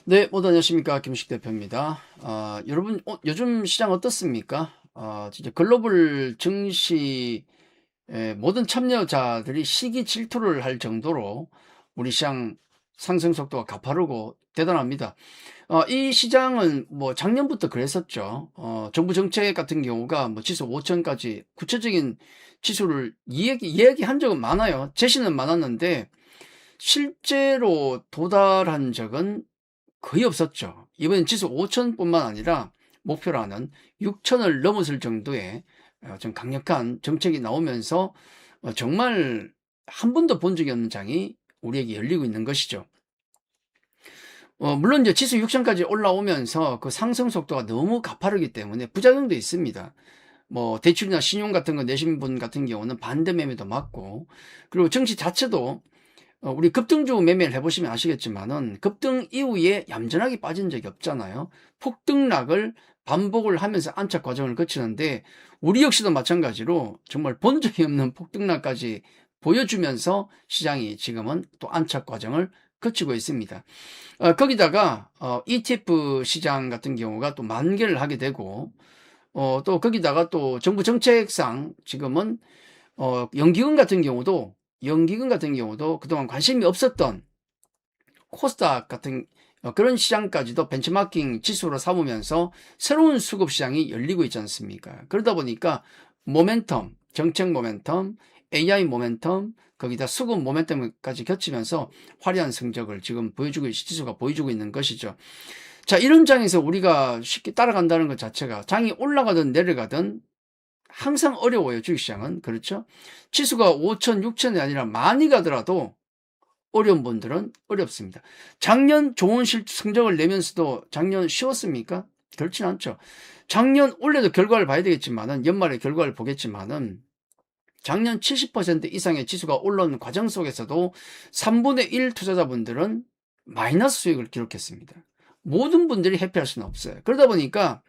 네, 모두 안녕하십니까. 김식 대표입니다. 여러분, 요즘 시장 어떻습니까? 진짜 글로벌 증시 모든 참여자들이 시기 질투를 할 정도로 우리 시장 상승 속도가 가파르고 대단합니다. 이 시장은 뭐 작년부터 그랬었죠. 정부 정책 같은 경우가 뭐 지수 5천까지 구체적인 지수를 이야기한 적은 많아요. 제시는 많았는데 실제로 도달한 적은 거의 없었죠. 이번엔 지수 5천뿐만 아니라 목표라는 6천을 넘었을 정도의 좀 강력한 정책이 나오면서 정말 한 번도 본 적이 없는 장이 우리에게 열리고 있는 것이죠. 물론 이제 지수 6천까지 올라오면서 그 상승 속도가 너무 가파르기 때문에 부작용도 있습니다. 뭐 대출이나 신용 같은 거 내신 분 같은 경우는 반대 매매도 맞고, 그리고 정치 자체도 우리 급등주 매매를 해보시면 아시겠지만은 급등 이후에 얌전하게 빠진 적이 없잖아요. 폭등락을 반복을 하면서 안착 과정을 거치는데 우리 역시도 마찬가지로 정말 본 적이 없는 폭등락까지 보여주면서 시장이 지금은 또 안착 과정을 거치고 있습니다. 거기다가 ETF 시장 같은 경우가 또 만개를 하게 되고, 또 거기다가 또 정부 정책상 지금은 연기금 같은 경우도 그동안 관심이 없었던 코스닥 같은 그런 시장까지도 벤치마킹 지수로 삼으면서 새로운 수급 시장이 열리고 있지 않습니까? 그러다 보니까 모멘텀, 정책 모멘텀, AI 모멘텀, 거기다 수급 모멘텀까지 겹치면서 화려한 성적을 지금 지수가 보여주고 있는 것이죠. 자, 이런 장에서 우리가 쉽게 따라간다는 것 자체가 장이 올라가든 내려가든 항상 어려워요, 주식시장은. 그렇죠? 지수가 5천, 6천이 아니라 많이 가더라도 어려운 분들은 어렵습니다. 작년 좋은 성적을 내면서도 작년 쉬웠습니까? 그렇진 않죠. 작년 올해도 결과를 봐야 되겠지만은, 연말에 결과를 보겠지만은, 작년 70% 이상의 지수가 올라오는 과정 속에서도 3분의 1 투자자분들은 마이너스 수익을 기록했습니다. 모든 분들이 해피할 수는 없어요. 그러다 보니까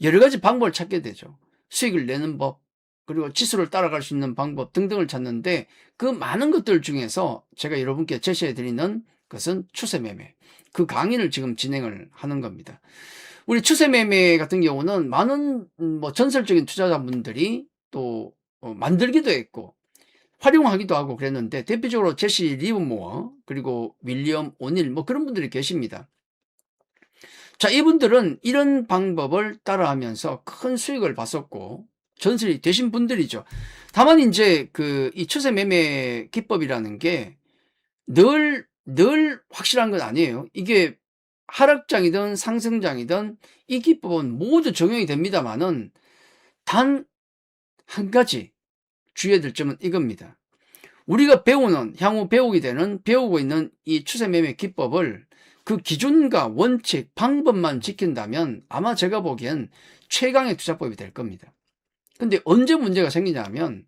여러 가지 방법을 찾게 되죠. 수익을 내는 법, 그리고 지수를 따라갈 수 있는 방법 등등을 찾는데, 그 많은 것들 중에서 제가 여러분께 제시해 드리는 것은 추세 매매. 그 강의를 지금 진행을 하는 겁니다. 우리 추세 매매 같은 경우는 많은 뭐 전설적인 투자자분들이 또 만들기도 했고 활용하기도 하고 그랬는데, 대표적으로 제시 리버모어, 그리고 윌리엄 오닐, 뭐 그런 분들이 계십니다. 자, 이분들은 이런 방법을 따라하면서 큰 수익을 봤었고 전설이 되신 분들이죠. 다만 이제 이 추세 매매 기법이라는 게 늘 확실한 건 아니에요. 이게 하락장이든 상승장이든 이 기법은 모두 적용이 됩니다만은 단 한 가지 주의해야 될 점은 이겁니다. 우리가 향후 배우고 있는 이 추세 매매 기법을 그 기준과 원칙, 방법만 지킨다면 아마 제가 보기엔 최강의 투자법이 될 겁니다. 근데 언제 문제가 생기냐면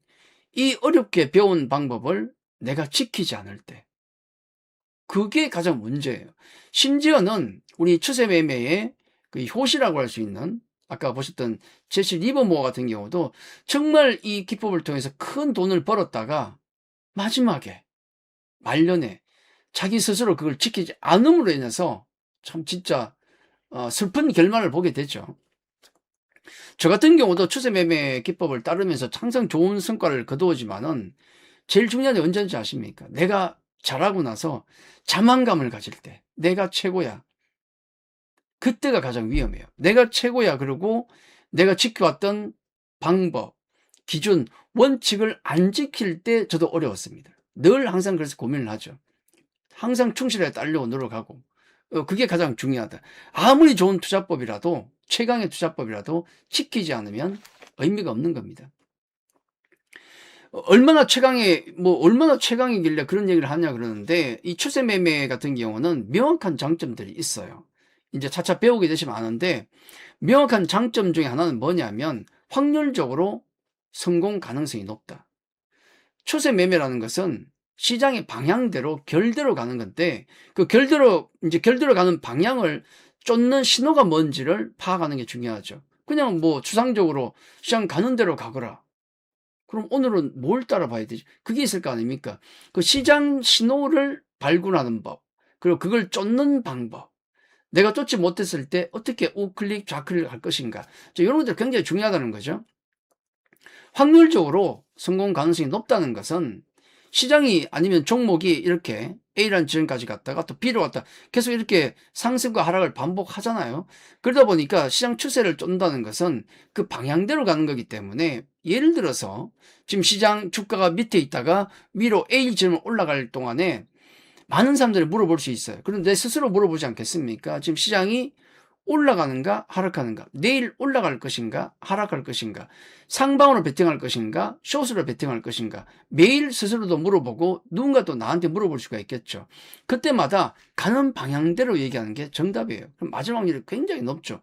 이 어렵게 배운 방법을 내가 지키지 않을 때, 그게 가장 문제예요. 심지어는 우리 추세 매매의 그 효시라고 할 수 있는, 아까 보셨던 제시 리버모어 같은 경우도 정말 이 기법을 통해서 큰 돈을 벌었다가 마지막에 말년에 자기 스스로 그걸 지키지 않음으로 인해서 참 진짜 슬픈 결말을 보게 되죠. 저 같은 경우도 추세 매매 기법을 따르면서 항상 좋은 성과를 거두었지만은 제일 중요한 게 언제인지 아십니까? 내가 잘하고 나서 자만감을 가질 때, 내가 최고야. 그때가 가장 위험해요. 내가 최고야. 그리고 내가 지켜왔던 방법, 기준, 원칙을 안 지킬 때 저도 어려웠습니다. 늘 항상 그래서 고민을 하죠. 항상 충실하게 따르려고 노력하고, 그게 가장 중요하다. 아무리 좋은 투자법이라도, 최강의 투자법이라도 지키지 않으면 의미가 없는 겁니다. 얼마나 최강이길래 그런 얘기를 하냐 그러는데, 이 추세 매매 같은 경우는 명확한 장점들이 있어요. 이제 차차 배우게 되시면 아는데, 명확한 장점 중에 하나는 뭐냐면 확률적으로 성공 가능성이 높다. 추세 매매라는 것은 시장의 방향대로 결대로 가는 건데, 그 결대로 가는 방향을 쫓는 신호가 뭔지를 파악하는 게 중요하죠. 그냥 뭐 추상적으로 시장 가는 대로 가거라. 그럼 오늘은 뭘 따라봐야 되지? 그게 있을 거 아닙니까? 그 시장 신호를 발굴하는 법, 그리고 그걸 쫓는 방법, 내가 쫓지 못했을 때 어떻게 우클릭 좌클릭 할 것인가. 이런 것들 굉장히 중요하다는 거죠. 확률적으로 성공 가능성이 높다는 것은 시장이 아니면 종목이 이렇게 A라는 지점까지 갔다가 또 B로 갔다 계속 이렇게 상승과 하락을 반복하잖아요. 그러다 보니까 시장 추세를 쫓는다는 것은 그 방향대로 가는 거기 때문에, 예를 들어서 지금 시장 주가가 밑에 있다가 위로 A 지점을 올라갈 동안에 많은 사람들이 물어볼 수 있어요. 그럼 내 스스로 물어보지 않겠습니까? 지금 시장이 올라가는가 하락하는가, 내일 올라갈 것인가 하락할 것인가, 상방으로 베팅할 것인가 숏으로 베팅할 것인가, 매일 스스로도 물어보고 누군가 또 나한테 물어볼 수가 있겠죠. 그때마다 가는 방향대로 얘기하는 게 정답이에요. 그럼 맞을 확률이 굉장히 높죠.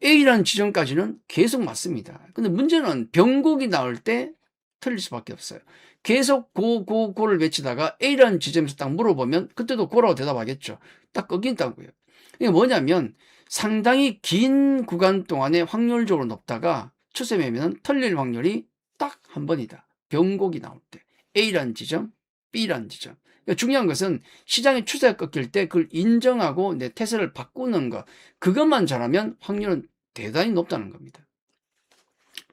A라는 지점까지는 계속 맞습니다. 근데 문제는 변곡이 나올 때 틀릴 수밖에 없어요. 계속 고를 외치다가 A라는 지점에서 딱 물어보면 그때도 고라고 대답하겠죠. 딱 꺾인다고요. 이게 뭐냐면 상당히 긴 구간 동안에 확률적으로 높다가 추세 매매는 틀릴 확률이 딱 한 번이다. 변곡이 나올 때. A라는 지점, B라는 지점. 그러니까 중요한 것은 시장의 추세가 꺾일 때 그걸 인정하고 내 태세를 바꾸는 것. 그것만 잘하면 확률은 대단히 높다는 겁니다.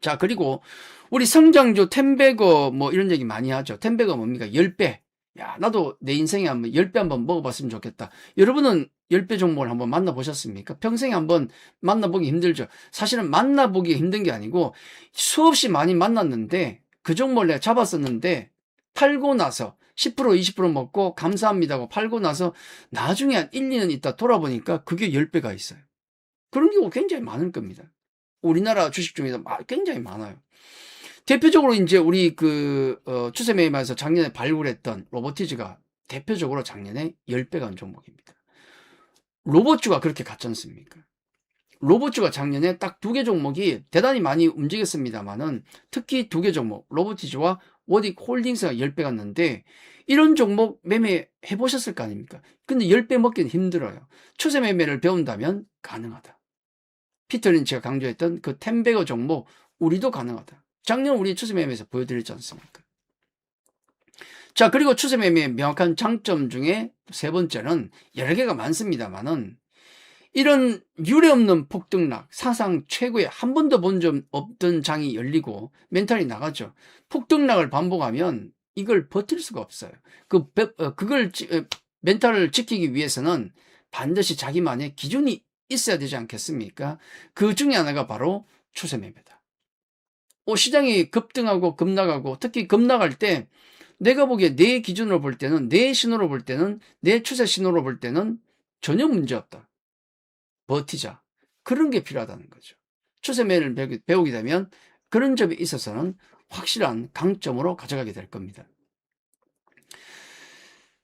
자, 그리고 우리 성장주 10배거 뭐 이런 얘기 많이 하죠. 10배거 뭡니까? 10배. 야, 나도 내 인생에 한번 10배 한번 먹어봤으면 좋겠다. 여러분은 10배 종목을 한번 만나보셨습니까? 평생에 한번 만나보기 힘들죠. 사실은 만나보기 힘든 게 아니고 수없이 많이 만났는데 그 종목을 내가 잡았었는데 팔고 나서 10% 20% 먹고 감사합니다 하고 팔고 나서 나중에 한 1, 2년 있다 돌아보니까 그게 10배가 있어요. 그런 경우 굉장히 많을 겁니다. 우리나라 주식 중에서 굉장히 많아요. 대표적으로 이제 우리 추세 매매에서 작년에 발굴했던 로보티즈가 대표적으로 작년에 10배 간 종목입니다. 로봇주가 그렇게 갔지 않습니까? 로봇주가 작년에 딱 2개 종목이 대단히 많이 움직였습니다만은 특히 2개 종목, 로보티즈와 워딕 홀딩스가 10배 갔는데 이런 종목 매매해 보셨을 거 아닙니까? 근데 10배 먹기는 힘들어요. 추세 매매를 배운다면 가능하다. 피터 린치가 강조했던 그 10배거 종목 우리도 가능하다. 작년 우리 추세 매매에서 보여드렸지 않습니까? 자, 그리고 추세 매매의 명확한 장점 중에 세 번째는 여러 개가 많습니다만은 이런 유례없는 폭등락, 사상 최고의 한 번도 본 적 없던 장이 열리고 멘탈이 나가죠. 폭등락을 반복하면 이걸 버틸 수가 없어요. 그걸 멘탈을 지키기 위해서는 반드시 자기만의 기준이 있어야 되지 않겠습니까? 그 중에 하나가 바로 추세 매매다. 시장이 급등하고 급락하고 특히 급락할 때 내가 보기에 내 기준으로 볼 때는, 내 신호로 볼 때는, 내 추세 신호로 볼 때는 전혀 문제없다. 버티자. 그런 게 필요하다는 거죠. 추세 매매를 배우게 되면 그런 점에 있어서는 확실한 강점으로 가져가게 될 겁니다.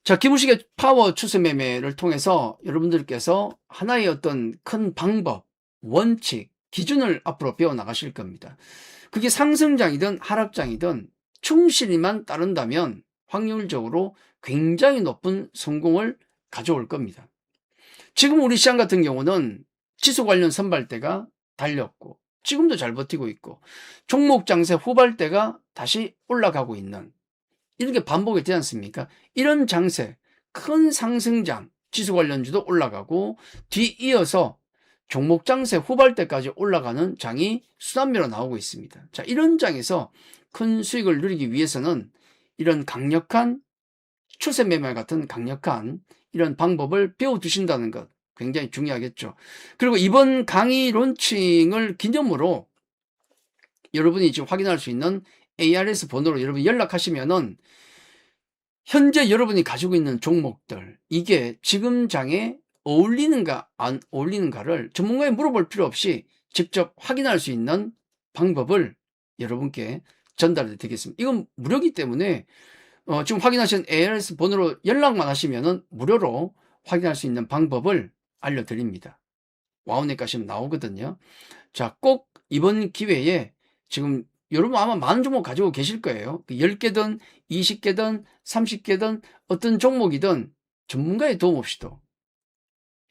자, 김우식의 파워 추세 매매를 통해서 여러분들께서 하나의 어떤 큰 방법, 원칙, 기준을 앞으로 배워 나가실 겁니다. 그게 상승장이든 하락장이든 충실히만 따른다면 확률적으로 굉장히 높은 성공을 가져올 겁니다. 지금 우리 시장 같은 경우는 지수 관련 선발대가 달렸고 지금도 잘 버티고 있고 종목 장세 후발대가 다시 올라가고 있는, 이렇게 반복이 되지 않습니까? 이런 장세, 큰 상승장, 지수 관련주도 올라가고 뒤이어서 종목 장세 후발대까지 올라가는 장이 수단매로 나오고 있습니다. 자, 이런 장에서 큰 수익을 누리기 위해서는 이런 강력한 추세 매매 같은 강력한 이런 방법을 배워두신다는 것 굉장히 중요하겠죠. 그리고 이번 강의 론칭을 기념으로 여러분이 지금 확인할 수 있는 ARS 번호로 여러분 연락하시면은 현재 여러분이 가지고 있는 종목들, 이게 지금 장에 어울리는가 안 어울리는가를 전문가에 물어볼 필요 없이 직접 확인할 수 있는 방법을 여러분께 전달해 드리겠습니다. 이건 무료이기 때문에 지금 확인하신 ARS 번호로 연락만 하시면은 무료로 확인할 수 있는 방법을 알려드립니다. 와우넷 가시면 나오거든요. 자, 꼭 이번 기회에 지금 여러분 아마 많은 종목 가지고 계실 거예요. 10개든 20개든 30개든 어떤 종목이든 전문가의 도움 없이도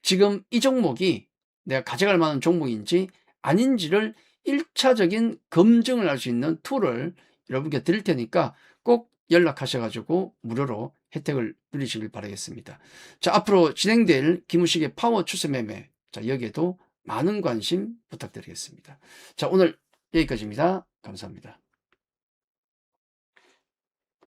지금 이 종목이 내가 가져갈 만한 종목인지 아닌지를 1차적인 검증을 할 수 있는 툴을 여러분께 드릴 테니까 꼭 연락하셔가지고 무료로 혜택을 누리시길 바라겠습니다. 자, 앞으로 진행될 김우식의 파워 추세 매매, 자, 여기에도 많은 관심 부탁드리겠습니다. 자, 오늘 여기까지입니다. 감사합니다.